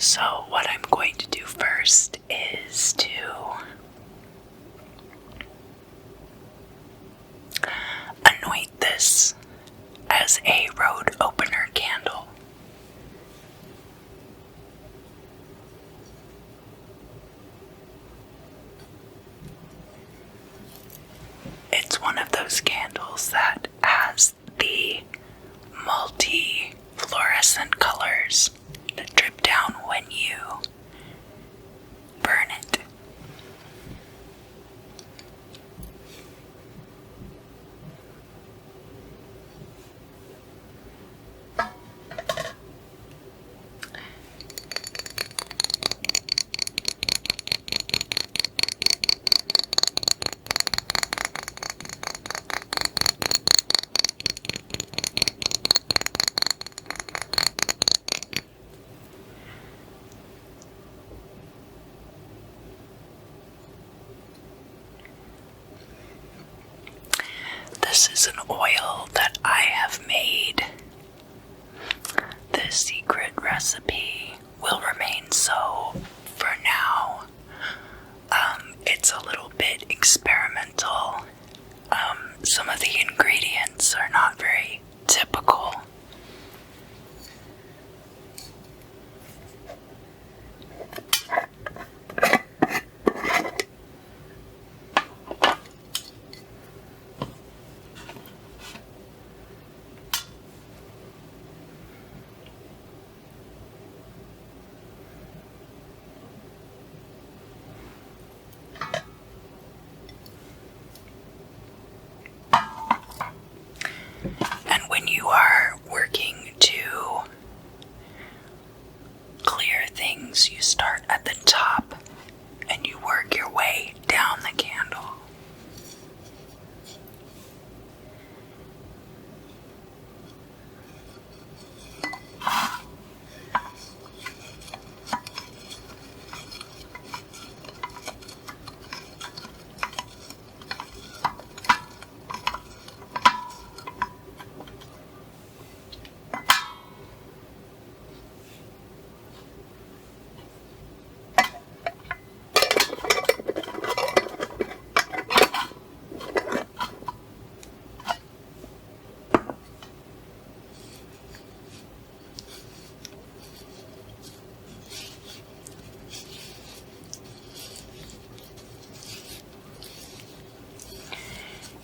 So what I'm going to do first is to anoint this as a road opener candle. It's one of those candles that has the multi-fluorescent colors that drip down when you burn it. This is an oil that I have made. The secret recipe will remain so for now. It's a little bit experimental. Some of the ingredients are not very typical. And when you are working to clear things, you start at the top and you work your way down the candle.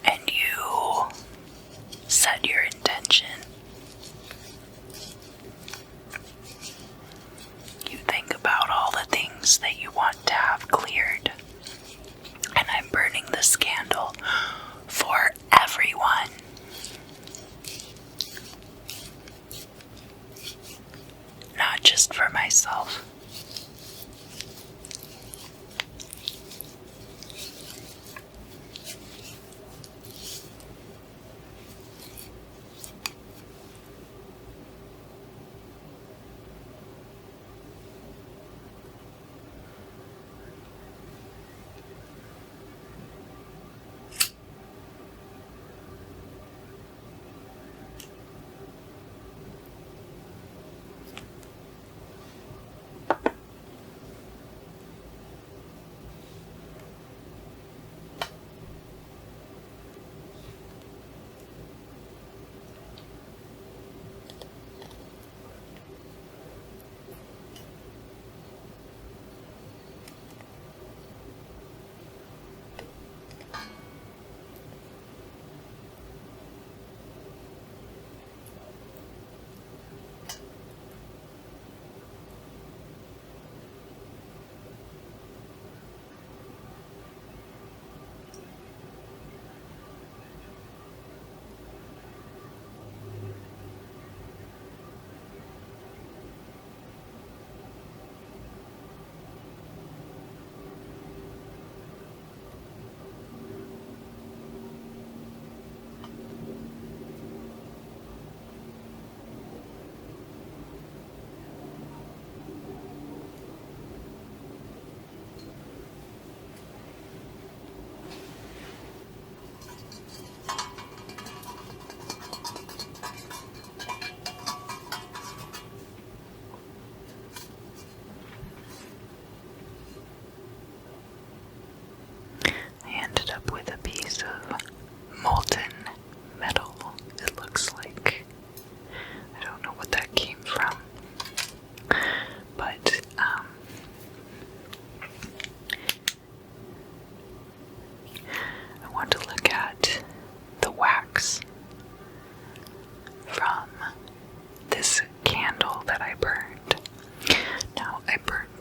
And you set your intention. You think about all the things that you want to have cleared. And I'm burning this candle for everyone. Not just for myself.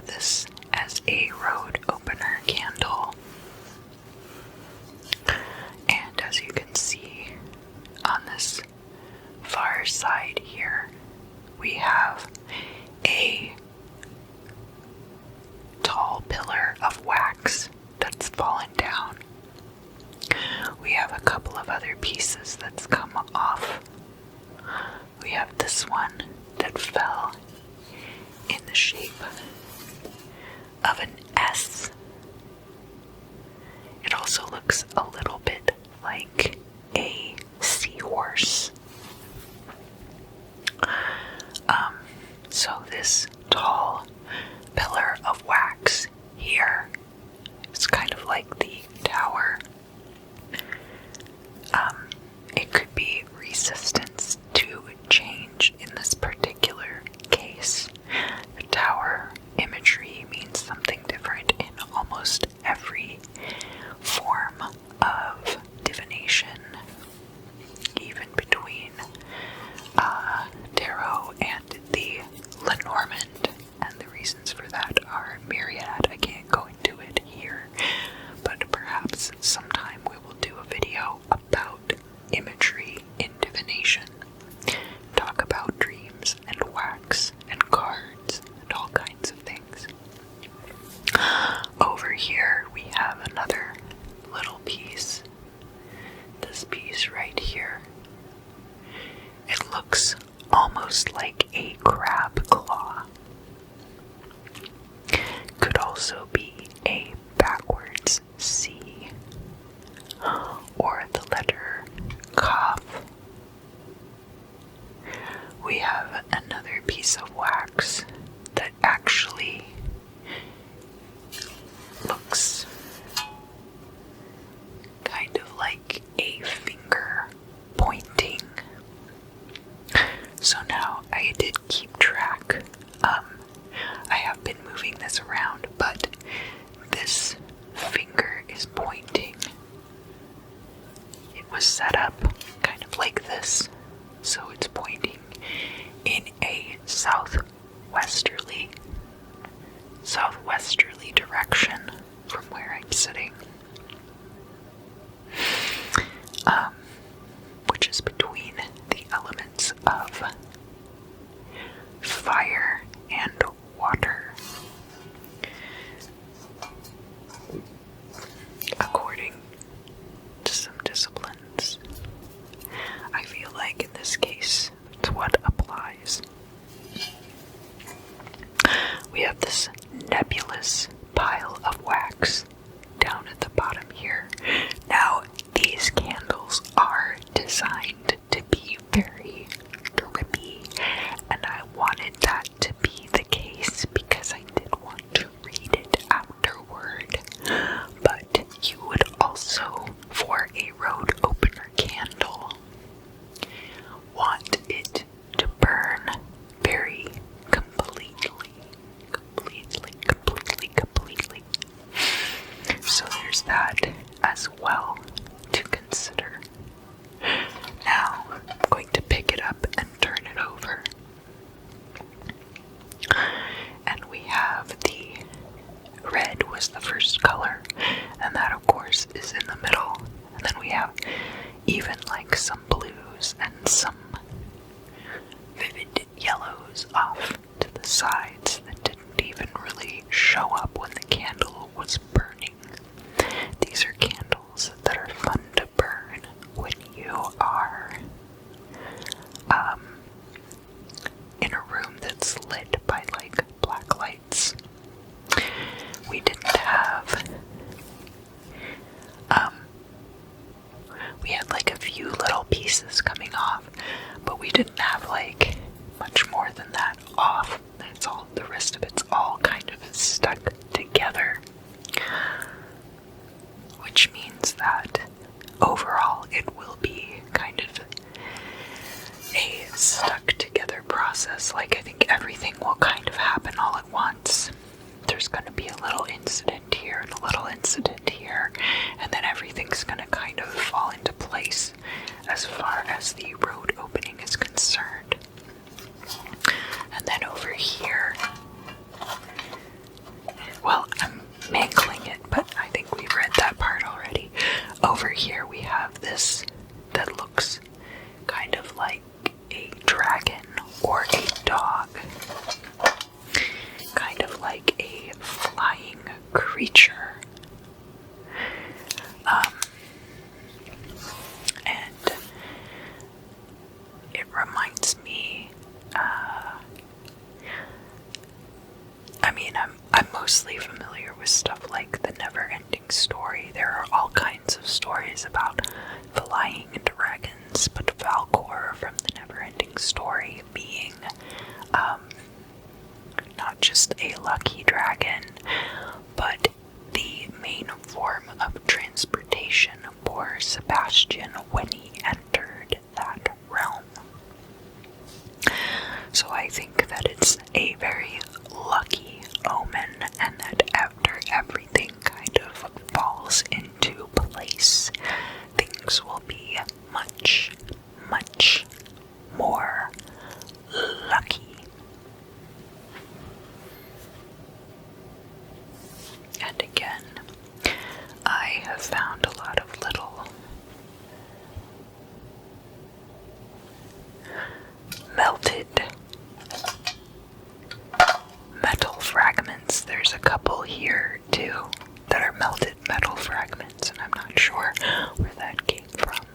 this as a road opener candle. And as you can see on this far side here, we have a tall pillar of wax that's fallen down. We have a couple of other pieces that's come off. We have this one that fell in the shape of an S. It also looks a little bit like a seahorse. So this tall pillar of wax here is kind of like the tower. It could be resistance to change in this particular case. The tower imagery means something different in almost every form of divination, even between tarot and the Lenormand, and the reasons for that are myriad. I can't go into it here, but perhaps sometime we will do a video about imagery in divination, talk about dreams and wax and cards and all kinds of things. Over here we have another little piece. This piece right here. It looks almost like a crab claw. Could also be a backwards C or the letter Kaf. We have another piece of wax that actually looks kind of like a finger pointing. So now I did keep track. I have been moving this around, but this finger is pointing. It was set up kind of like this, so it's pointing in a southwesterly direction from where I'm sitting, which is between the elements of fire and water. According to some disciplines, I feel like in this case, it's what applies. We have this nebulous pile of wax down at the bottom here. Now, these candles are designed to be very drippy, and I wanted that to be the case because I did want to read it afterward. But you would also, for a road opener candle, want it to burn very completely. So there's that as well to consider. Now, I'm going to pick it up and turn it over. And we have the red was the first color, and that of course is in the middle. And then we have even like some blues and some vivid yellows off to the sides that didn't even really show up when the candle was burning. These are candles that are fun to burn when you are in a room that's lit by like black lights. We didn't have we had like a few little pieces coming off, but we didn't have like much more than that off. That's all, the rest of it's all kind of stuck together, which means that overall it will be kind of a stuck together process. Like, I think everything will kind of happen all at once. There's going to be a little incident here and a little incident here, and then everything's going to kind of fall into place as far as the road opening is concerned. And then over here, like a flying creature. And it reminds me, I'm mostly familiar with stuff like The Never-Ending Story. There are all kinds of stories about flying dragons, but Falkor from The Never-Ending Story being, not just a lucky dragon, but the main form of transportation for Sebastian when he entered that realm. So I think that it's a very lucky omen, and that after everything kind of falls into place, things will be much, much more lucky. And again, I have found a lot of little melted metal fragments. There's a couple here too that are melted metal fragments, and I'm not sure where that came from.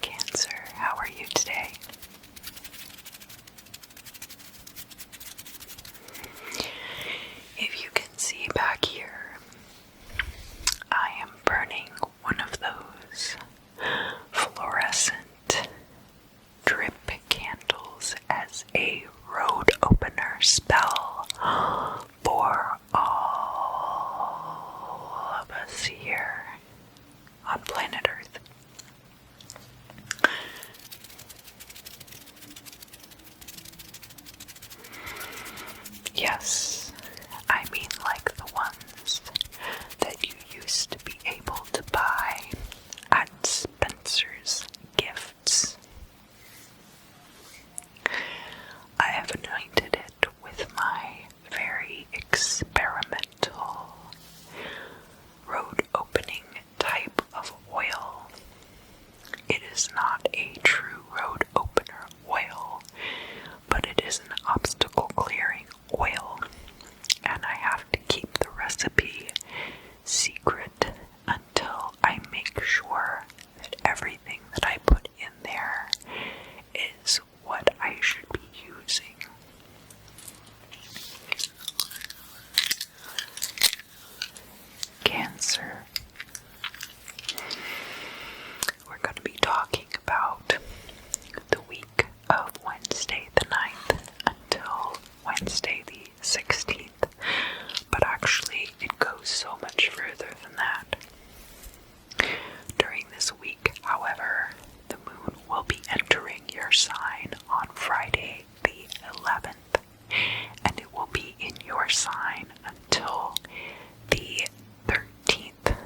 Cancer, how are you today? If you can see back here, I am burning one of those fluorescent drip candles as a road opener spell for all of us here on planet Earth. Yes, I mean like the ones that you used to be able to buy at Spencer's Gifts. I have anointed it with my very experimental road opening type of oil. It is not a true road opener oil, but it is an obstacle clearing oil, and I have to keep the recipe secret until I make sure that everything that I put in there is what I should be using. Cancer. We're going to be talking about the week of Wednesday the 9th until Wednesday the 16th, but actually it goes so much further than that. During this week, however, the moon will be entering your sign on Friday the 11th, and it will be in your sign until the 13th.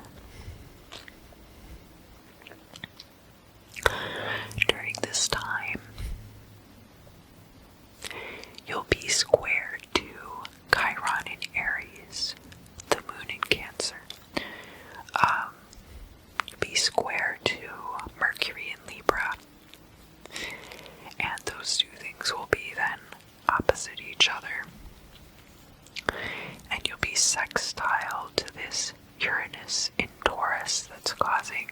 During this time, you'll be square to Chiron in Aries, the moon in Cancer. You'll be square to Mercury in Libra, and those two things will be then opposite each other. And you'll be sextile to this Uranus in Taurus that's causing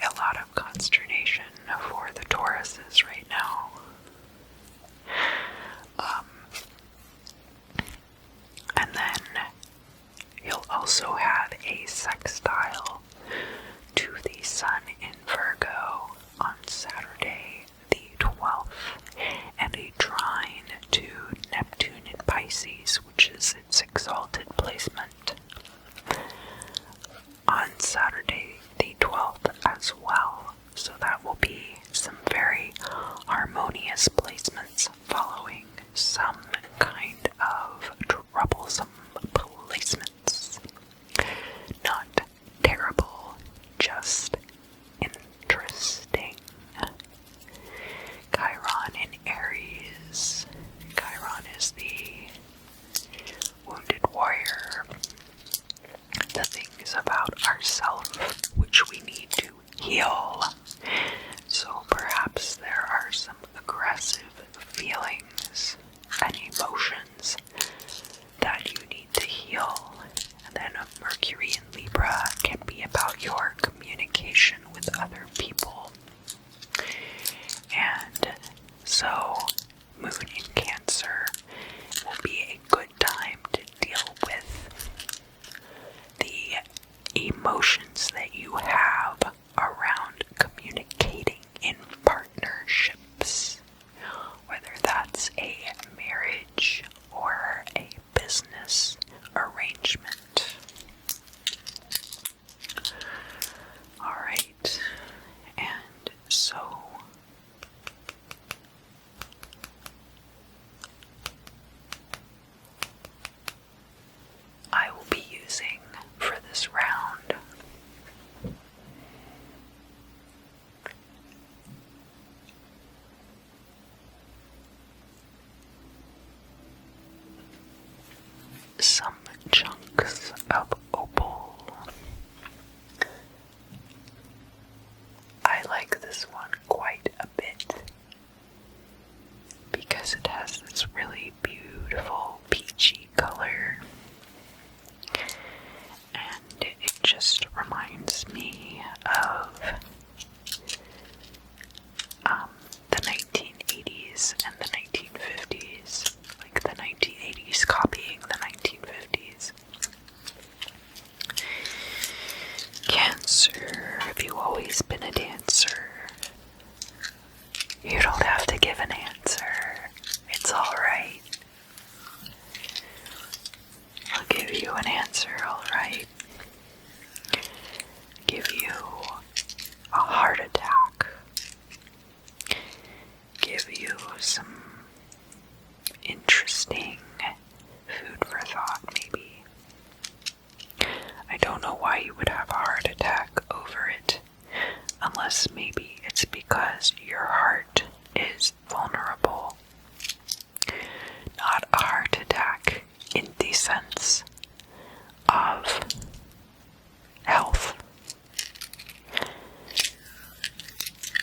a lot of consternation for the Tauruses right now. And then you'll also have a sextile to the Sun in Virgo on Saturday the 12th, and a trine to Neptune in Pisces, which is its exalted placement, on Saturday the 12th as well. So that will be some very harmonious placements following some kind of troublesome placements. Not terrible, just interesting. Chiron in Aries. Chiron is the wounded warrior. The things about ourselves which we need to heal. So other people. And so, Moon in Cancer will be a good time to deal with the emotions that you have around communicating in partnerships, whether that's a marriage or a business arrangement. Alright, and so I will be using for this round some chunks of opal. I like this one quite a bit because it has this really beautiful peachy color, and it just reminds me of the 1980s and the 1950s, like the 1980s copying the 1950s. Cancer, have you always been a dancer? You don't have to give an answer. It's alright. I'll give you an answer, alright? Give you a heart attack. Give you some interesting food for thought, maybe. I don't know why you would have a heart attack over it, unless maybe it's because your heart is vulnerable. Not a heart attack in the sense of health.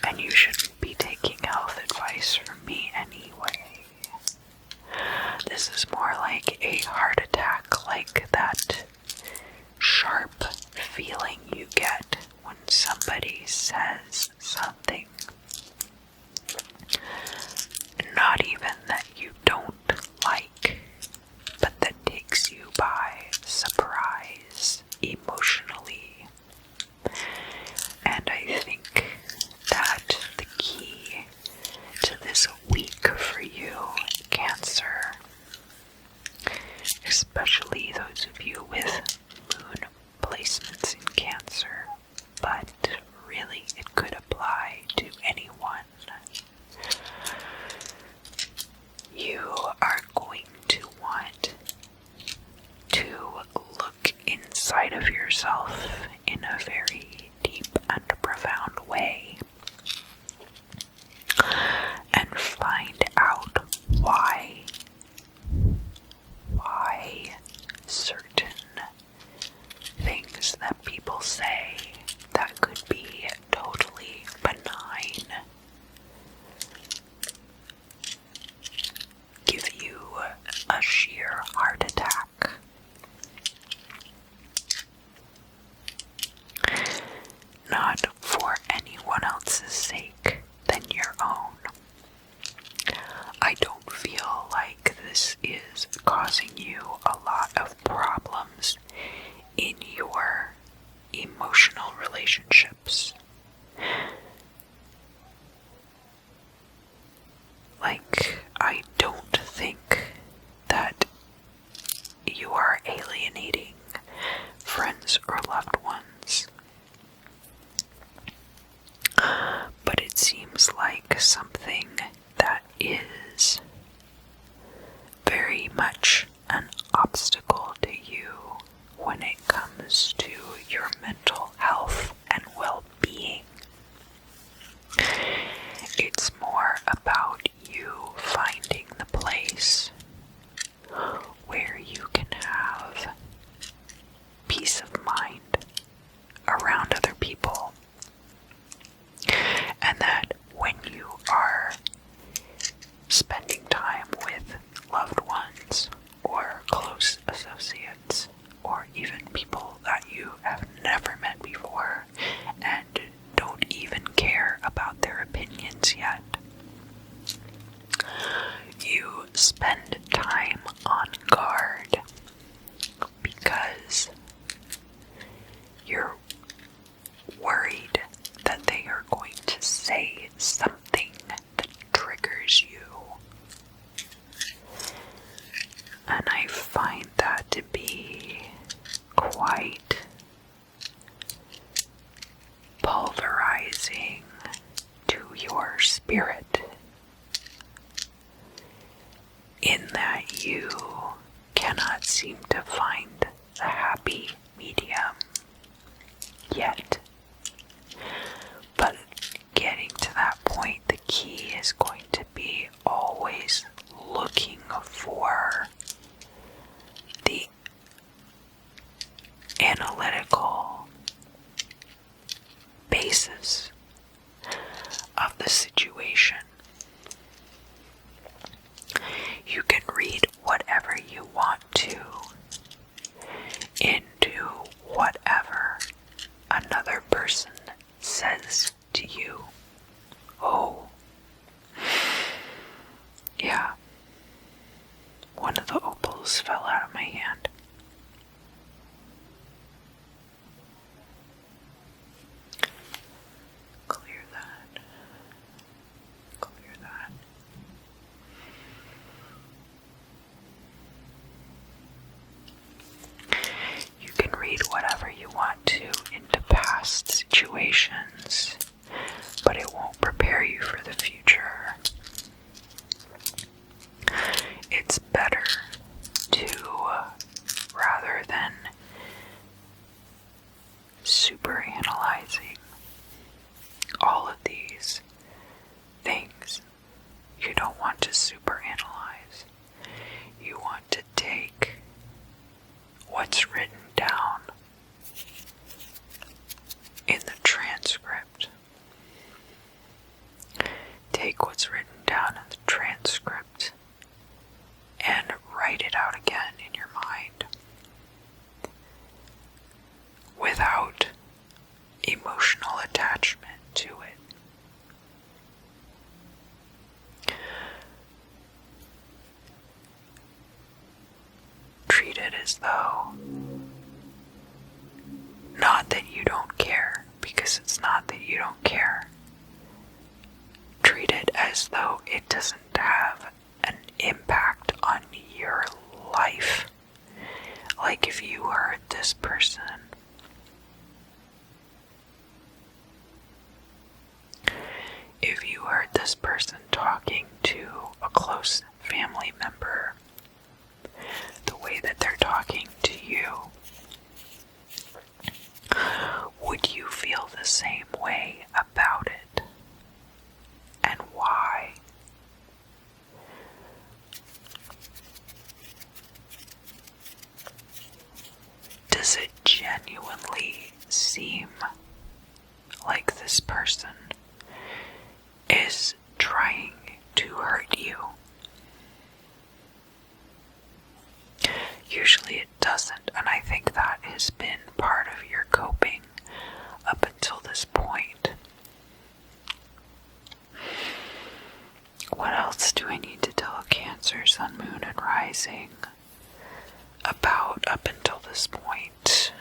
And you shouldn't be taking health advice from me anyway. This is more like a heart attack, like that sharp feeling you get when somebody says something. Not even that you don't like, but that takes you by surprise emotionally. And I think that the key to this week for you, Cancer, especially those of you with moon placements in Cancer, but really it could apply to anyone. You are going to want to look inside of yourself in a very deep and profound way and find out why certain things that people say that could be totally benign give you a sheer heart attack. Not for anyone else's sake than your own. I don't feel like this is causing you a lot of problems in your emotional relationships. Like, I don't think that you are alienating friends or loved ones. But it seems like something that is very much an obstacle to you when it comes to your mental health and well-being. It's more about you finding the place where you can have peace of mind around other people, and that when you are something that triggers you. And I find that to be quite pulverizing to your spirit, in that you cannot seem to find the happy medium yet. But getting to that point, the key is going to be always looking for the analytical basis of the situation. You can read whatever you want to into whatever another person says to you. Oh, yeah, one of the opals fell out of my hand. Clear that. Clear that. You can read whatever you want to into past situations, but it won't prepare you for the future. It's better to, rather than super analyzing all of these things, you don't want to super analyze. You want to take what's written down in the transcript. Take what's written down in the transcript and write it out again in your mind without emotional attachment to it. Treat it as though, not that you don't care, because it's not that you don't care. Treat it as though it doesn't have an impact on your life. Like if you heard this person talking to a close family member the way that they're talking to you, would you feel the same way about it? And why? Does it genuinely seem like this person is trying to hurt you? Usually it doesn't, and I think that has been part of your coping up until this point. What else do I need to tell Cancer, Sun, Moon, and Rising about up until this point,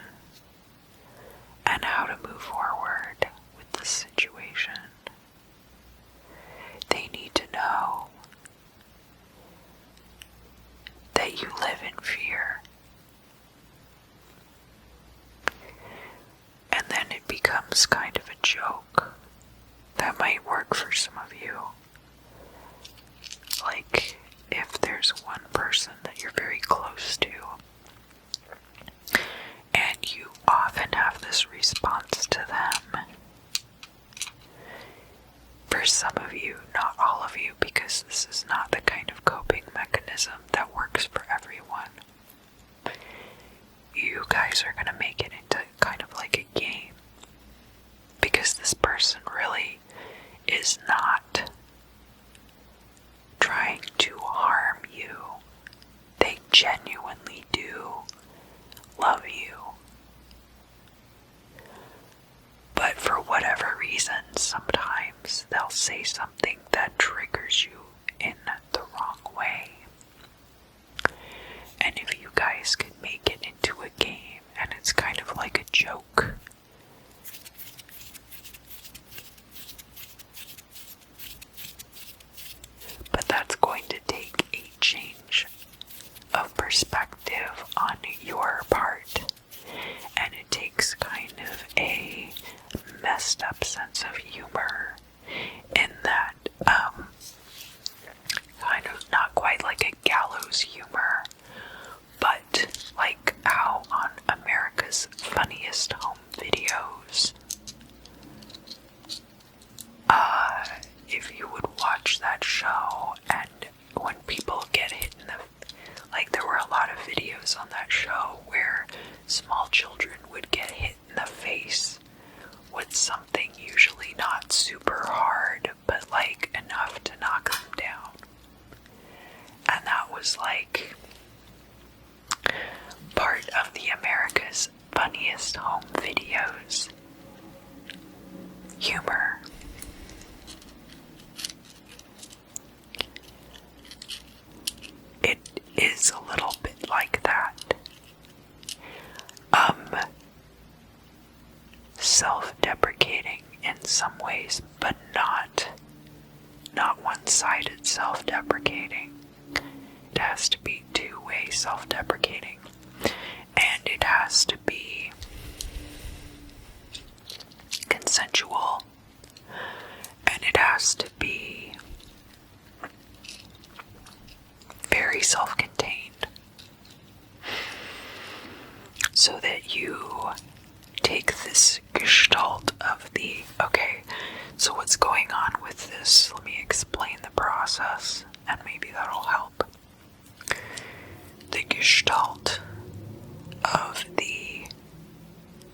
and how to move forward with this situation? They need to know that you live in fear. And then it becomes kind of a joke. That might work for some of you. Like, if there's one person that you're very close to, and you often have this response to them. For some of you, not all of you, because this is not the kind of coping mechanism that works for everyone. You guys are gonna make it into kind of like a game, because this person really is not trying to harm you. They genuinely do love you. But for whatever reason, sometimes they'll say something that triggers you in the wrong way. And if you guys could make it into a game, and it's kind of like a joke, not super hard, but like enough to knock them down. And that was like part of the America's Funniest Home Videos humor. It is a little bit like that. Self-deprecating in some ways, but not one-sided self-deprecating. It has to be two-way self-deprecating, and it has to be consensual, and it has to be very self-contained, so that you take this gestalt of the, okay, so what's going on with this? Let me explain the process, and maybe that'll help. The gestalt of the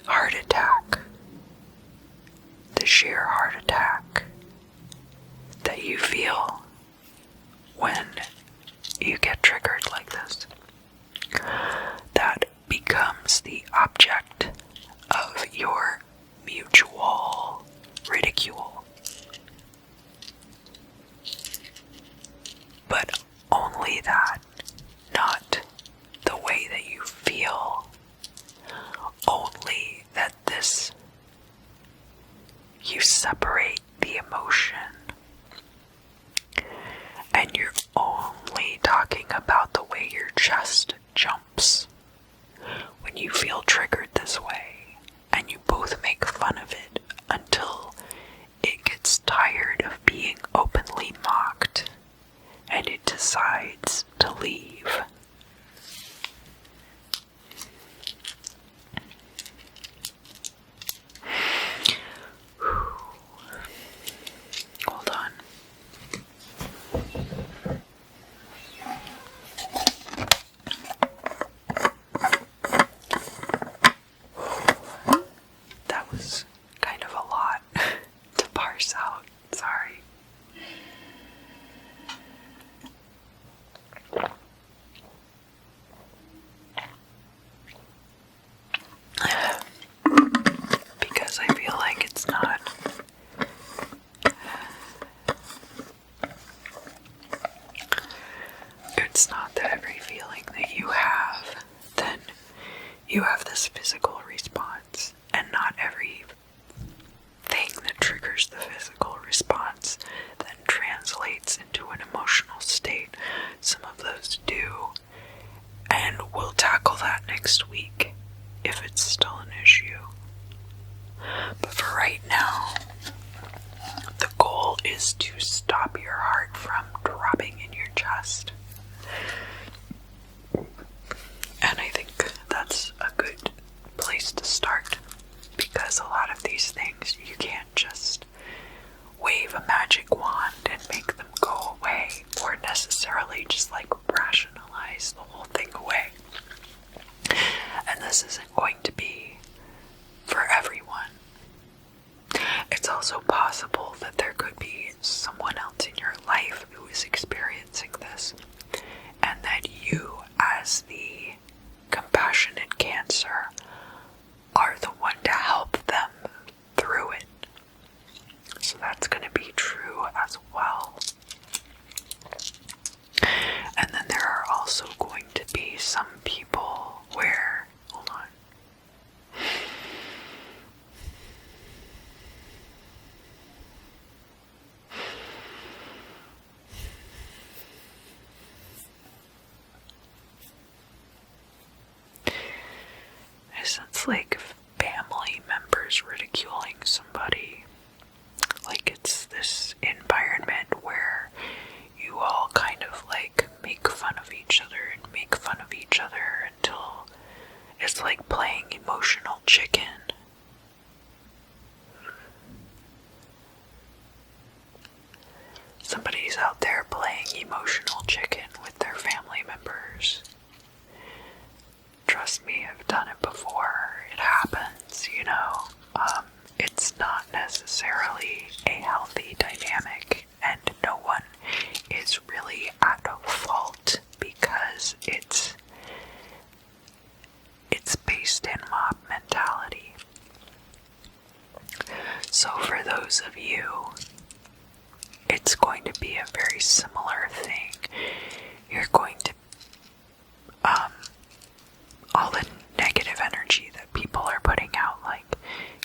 heart attack, the sheer heart attack that you feel when you get triggered like this, that becomes the object of your mutual ridicule. But only that, not the way that you feel. Only that this, you separate the emotion, and you're only talking about the way your chest jumps when you feel triggered this way. And you both make fun of it until it gets tired of being openly mocked and it decides to leave. Hold on. That was kind of a lot to parse out. Sorry. Because I feel like it's not that every feeling that you have, then you have this physical response, and not every thing that triggers the physical response then translates into an emotional state. Some of those do, and we'll tackle that next week if it's still an issue. But for right now, the goal is to stop your heart from dropping in your chest. And I think that's a good place to start, because a lot of these things you can't just wave a magic wand and make them go away, or necessarily just like rationalize the whole thing away. And this isn't going to be for everyone. It's also possible that there could be someone else in your life who is experiencing this, and that you, as the compassionate Cancer, are the one to help them through it. So that's going to be true as well. And then there are also going to be some people where, hold on. I sense like family members ridiculing somebody. Like it's this environment where you all kind of like make fun of each other and make fun of each other until it's like playing emotional chicken. Somebody's out there playing emotional chicken with their family members. Trust me, I've done it before. It happens, you know. It's not necessarily a of you, it's going to be a very similar thing. You're going to, all the negative energy that people are putting out, like,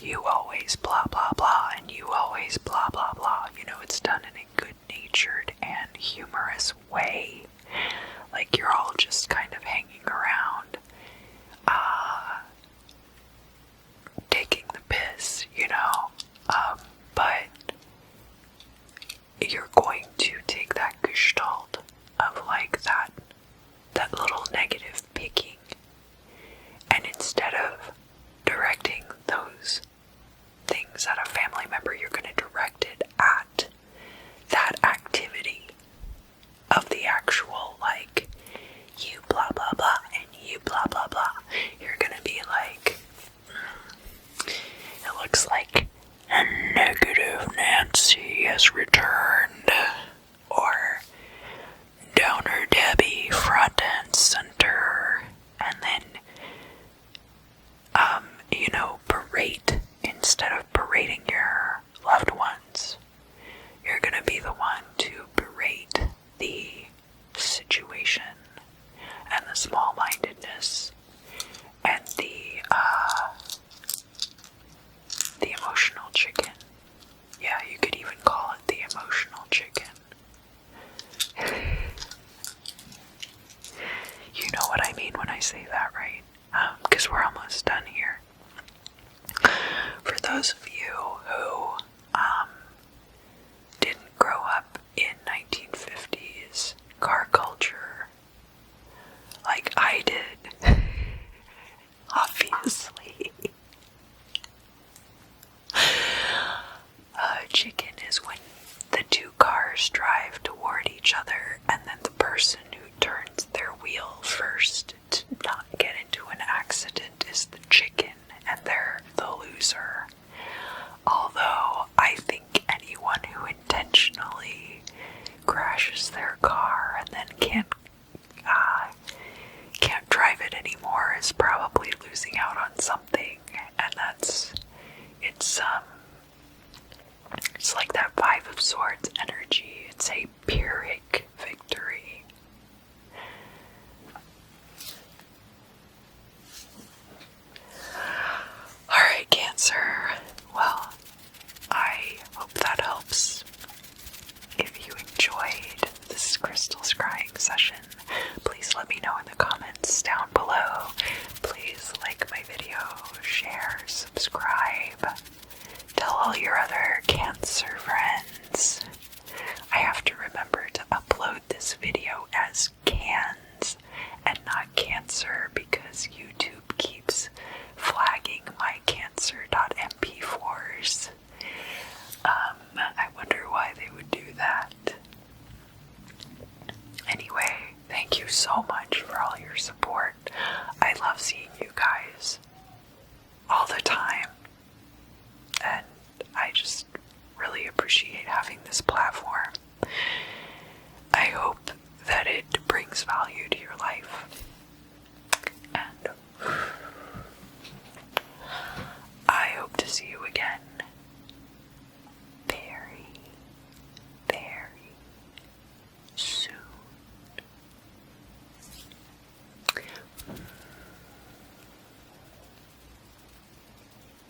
you always blah blah blah, and you always blah blah blah, it's done in a good-natured and humorous way. Like, you're all just kind of hanging around, taking the piss, but you're going to take that gestalt of, like, that little negative picking, and instead of directing those things at a family member, you're going to direct it at that activity of the actual, like, you blah blah blah and you blah blah blah. You're going to be like, it looks like a negative Nancy has returned, or Downer Debbie front and center, and then berate instead of berating your loved ones. You're gonna be the one to berate the situation and the small-mindedness and the emotional chicken. Yeah, you could even call it the emotional chicken. You know what I mean when I say that, right? Because we're almost done here. For those of you who didn't grow up in 1950s car culture like I did, obviously, chicken is when the two cars drive toward each other, and then the person who turns their wheel first to not get into an accident is the chicken, and they're the loser. Although I think anyone who intentionally crashes their car and then can't drive it anymore is probably losing out on something, and it's like that Five of Swords energy. It's a Pyrrhic victory. Alright, Cancer. Well, I hope that helps. If you enjoyed this crystal scrying session, please let me know in the comments down below. Please like my video, share, subscribe. Tell all your other Cancer friends. I have to remember to upload this video as cans and not Cancer because YouTube keeps flagging my cancer.mp4s. I wonder why they would do that. Anyway, thank you so much for all your support. I love seeing you guys all the time, and I just really appreciate having this platform. I hope that it brings value to your life.